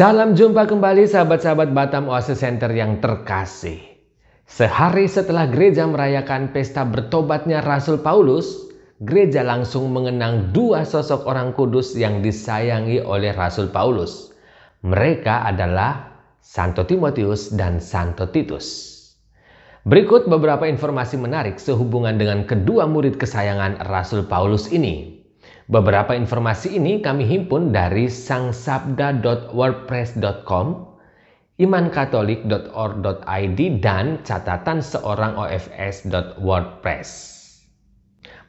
Salam jumpa kembali sahabat-sahabat Batam Oasis Center yang terkasih. Sehari setelah gereja merayakan pesta bertobatnya Rasul Paulus, gereja langsung mengenang dua sosok orang kudus yang disayangi oleh Rasul Paulus. Mereka adalah Santo Timotius dan Santo Titus. Berikut beberapa informasi menarik sehubungan dengan kedua murid kesayangan Rasul Paulus ini. Beberapa informasi ini kami himpun dari sangsabda.wordpress.com, imankatolik.org.id, dan catatan seorang OFS.wordpress.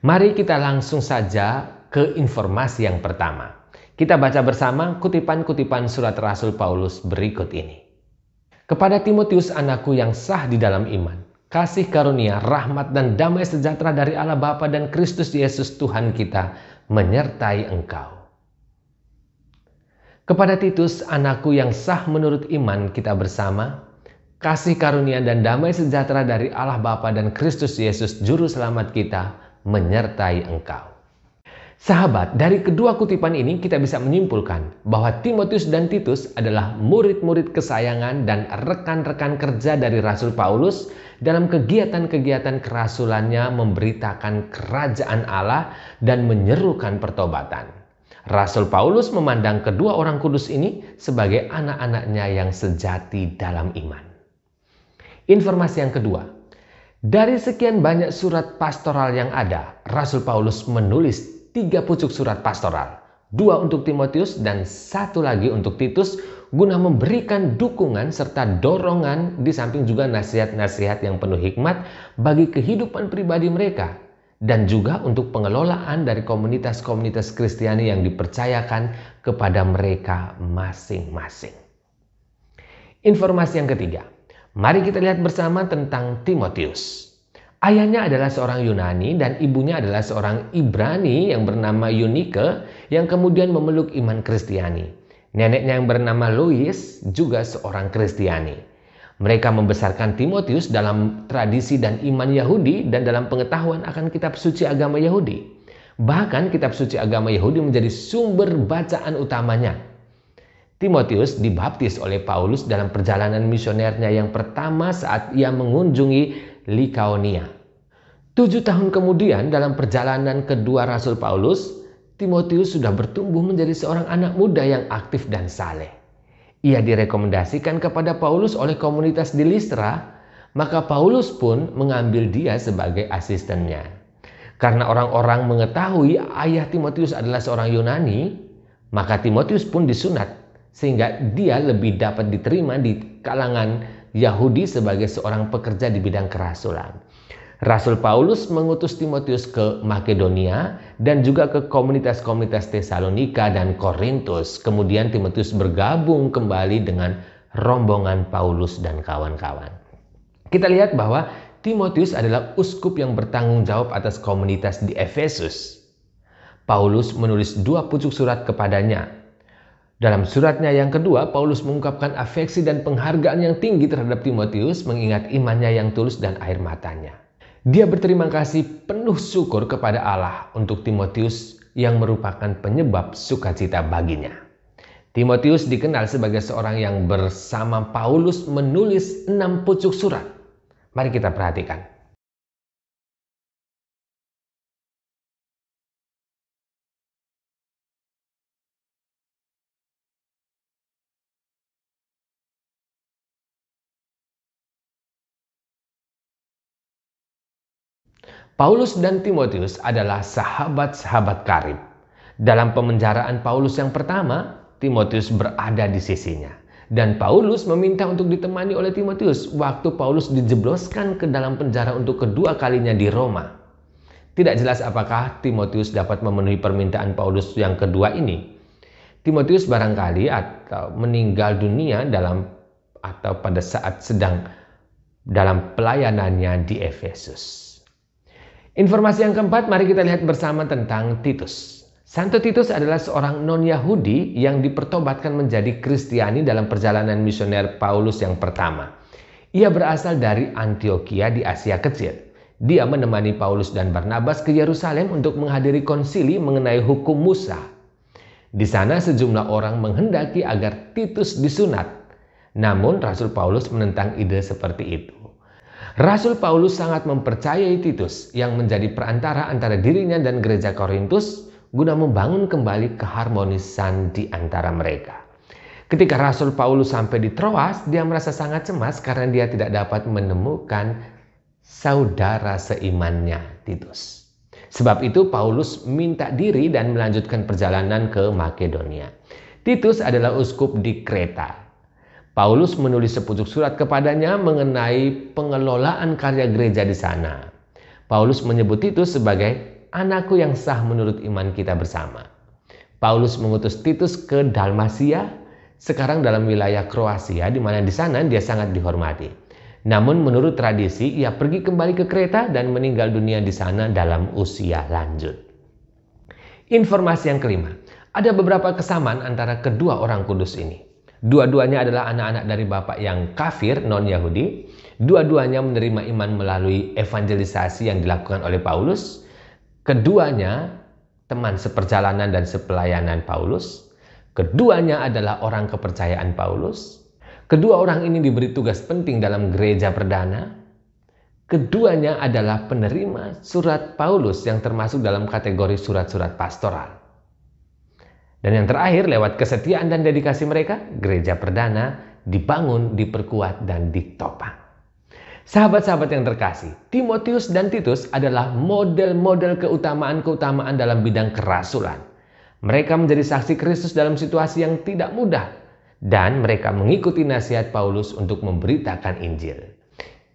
Mari kita langsung saja ke informasi yang pertama. Kita baca bersama kutipan-kutipan surat Rasul Paulus berikut ini. Kepada Timotius, anakku yang sah di dalam iman, kasih karunia, rahmat dan damai sejahtera dari Allah Bapa dan Kristus Yesus Tuhan kita menyertai engkau. Kepada Titus, anakku yang sah menurut iman kita bersama, kasih karunia dan damai sejahtera dari Allah Bapa dan Kristus Yesus Juru Selamat kita menyertai engkau. Sahabat, dari kedua kutipan ini kita bisa menyimpulkan bahwa Timotius dan Titus adalah murid-murid kesayangan dan rekan-rekan kerja dari Rasul Paulus dalam kegiatan-kegiatan kerasulannya memberitakan kerajaan Allah dan menyerukan pertobatan. Rasul Paulus memandang kedua orang kudus ini sebagai anak-anaknya yang sejati dalam iman. Informasi yang kedua, dari sekian banyak surat pastoral yang ada, Rasul Paulus menulis 3 pucuk surat pastoral, 2 untuk Timotius dan 1 lagi untuk Titus, guna memberikan dukungan serta dorongan di samping juga nasihat-nasihat yang penuh hikmat bagi kehidupan pribadi mereka dan juga untuk pengelolaan dari komunitas-komunitas Kristiani yang dipercayakan kepada mereka masing-masing. Informasi yang ketiga, mari kita lihat bersama tentang Timotius. Ayahnya adalah seorang Yunani dan ibunya adalah seorang Ibrani yang bernama Yunike yang kemudian memeluk iman Kristiani. Neneknya yang bernama Lois juga seorang Kristiani. Mereka membesarkan Timotius dalam tradisi dan iman Yahudi dan dalam pengetahuan akan kitab suci agama Yahudi. Bahkan kitab suci agama Yahudi menjadi sumber bacaan utamanya. Timotius dibaptis oleh Paulus dalam perjalanan misionernya yang pertama saat ia mengunjungi Likaonia. 7 tahun kemudian dalam perjalanan kedua Rasul Paulus, Timotius sudah bertumbuh menjadi seorang anak muda yang aktif dan saleh. Ia direkomendasikan kepada Paulus oleh komunitas di Listra, maka Paulus pun mengambil dia sebagai asistennya. Karena orang-orang mengetahui ayah Timotius adalah seorang Yunani, maka Timotius pun disunat sehingga dia lebih dapat diterima di kalangan Yahudi sebagai seorang pekerja di bidang kerasulan. Rasul Paulus mengutus Timotius ke Makedonia dan juga ke komunitas-komunitas Tesalonika dan Korintus. Kemudian Timotius bergabung kembali dengan rombongan Paulus dan kawan-kawan. Kita lihat bahwa Timotius adalah uskup yang bertanggung jawab atas komunitas di Efesus. Paulus menulis 2 pucuk surat kepadanya. Dalam suratnya yang kedua, Paulus mengungkapkan afeksi dan penghargaan yang tinggi terhadap Timotius mengingat imannya yang tulus dan air matanya. Dia berterima kasih penuh syukur kepada Allah untuk Timotius yang merupakan penyebab sukacita baginya. Timotius dikenal sebagai seorang yang bersama Paulus menulis 6 pucuk surat. Mari kita perhatikan. Paulus dan Timotius adalah sahabat-sahabat karib. Dalam pemenjaraan Paulus yang pertama, Timotius berada di sisinya. Dan Paulus meminta untuk ditemani oleh Timotius waktu Paulus dijebloskan ke dalam penjara untuk kedua kalinya di Roma. Tidak jelas apakah Timotius dapat memenuhi permintaan Paulus yang kedua ini. Timotius barangkali atau meninggal dunia pada saat sedang dalam pelayanannya di Efesus. Informasi yang keempat, mari kita lihat bersama tentang Titus. Santo Titus adalah seorang non-Yahudi yang dipertobatkan menjadi Kristiani dalam perjalanan misioner Paulus yang pertama. Ia berasal dari Antioquia di Asia Kecil. Dia menemani Paulus dan Barnabas ke Yerusalem untuk menghadiri konsili mengenai hukum Musa. Di sana sejumlah orang menghendaki agar Titus disunat. Namun Rasul Paulus menentang ide seperti itu. Rasul Paulus sangat mempercayai Titus yang menjadi perantara antara dirinya dan gereja Korintus guna membangun kembali keharmonisan di antara mereka. Ketika Rasul Paulus sampai di Troas, dia merasa sangat cemas karena dia tidak dapat menemukan saudara seimannya Titus. Sebab itu Paulus minta diri dan melanjutkan perjalanan ke Makedonia. Titus adalah uskup di Kreta. Paulus menulis sepucuk surat kepadanya mengenai pengelolaan karya gereja di sana. Paulus menyebut Titus sebagai anakku yang sah menurut iman kita bersama. Paulus mengutus Titus ke Dalmasia, sekarang dalam wilayah Kroasia, di mana di sana dia sangat dihormati. Namun menurut tradisi ia pergi kembali ke Kreta dan meninggal dunia di sana dalam usia lanjut. Informasi yang kelima, ada beberapa kesamaan antara kedua orang kudus ini. Dua-duanya adalah anak-anak dari bapak yang kafir non-Yahudi. Dua-duanya menerima iman melalui evangelisasi yang dilakukan oleh Paulus. Keduanya teman seperjalanan dan sepelayanan Paulus. Keduanya adalah orang kepercayaan Paulus. Kedua orang ini diberi tugas penting dalam gereja perdana. Keduanya adalah penerima surat Paulus yang termasuk dalam kategori surat-surat pastoral. Dan yang terakhir, lewat kesetiaan dan dedikasi mereka, gereja perdana dibangun, diperkuat, dan ditopang. Sahabat-sahabat yang terkasih, Timotius dan Titus adalah model-model keutamaan-keutamaan dalam bidang kerasulan. Mereka menjadi saksi Kristus dalam situasi yang tidak mudah. Dan mereka mengikuti nasihat Paulus untuk memberitakan Injil.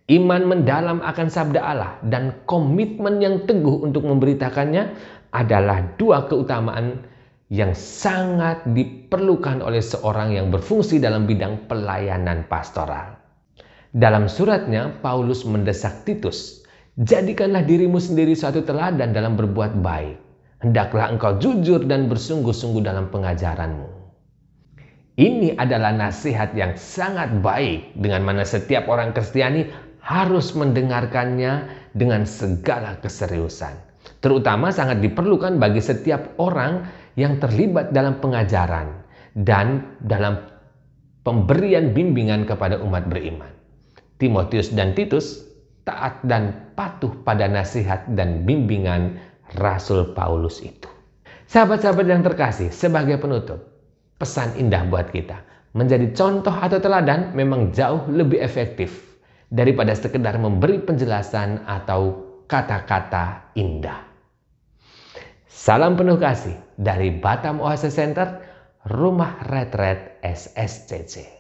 Iman mendalam akan sabda Allah dan komitmen yang teguh untuk memberitakannya adalah dua keutamaan yang sangat diperlukan oleh seorang yang berfungsi dalam bidang pelayanan pastoral. Dalam suratnya, Paulus mendesak Titus, jadikanlah dirimu sendiri suatu teladan dalam berbuat baik. Hendaklah engkau jujur dan bersungguh-sungguh dalam pengajaranmu. Ini adalah nasihat yang sangat baik dengan mana setiap orang Kristiani harus mendengarkannya dengan segala keseriusan. Terutama sangat diperlukan bagi setiap orang yang terlibat dalam pengajaran dan dalam pemberian bimbingan kepada umat beriman. Timotius dan Titus taat dan patuh pada nasihat dan bimbingan Rasul Paulus itu. Sahabat-sahabat yang terkasih, sebagai penutup, pesan indah buat kita. Menjadi contoh atau teladan memang jauh lebih efektif daripada sekedar memberi penjelasan atau kata-kata indah. Salam penuh kasih dari Batam Oasis Center, Rumah Retret SSCC.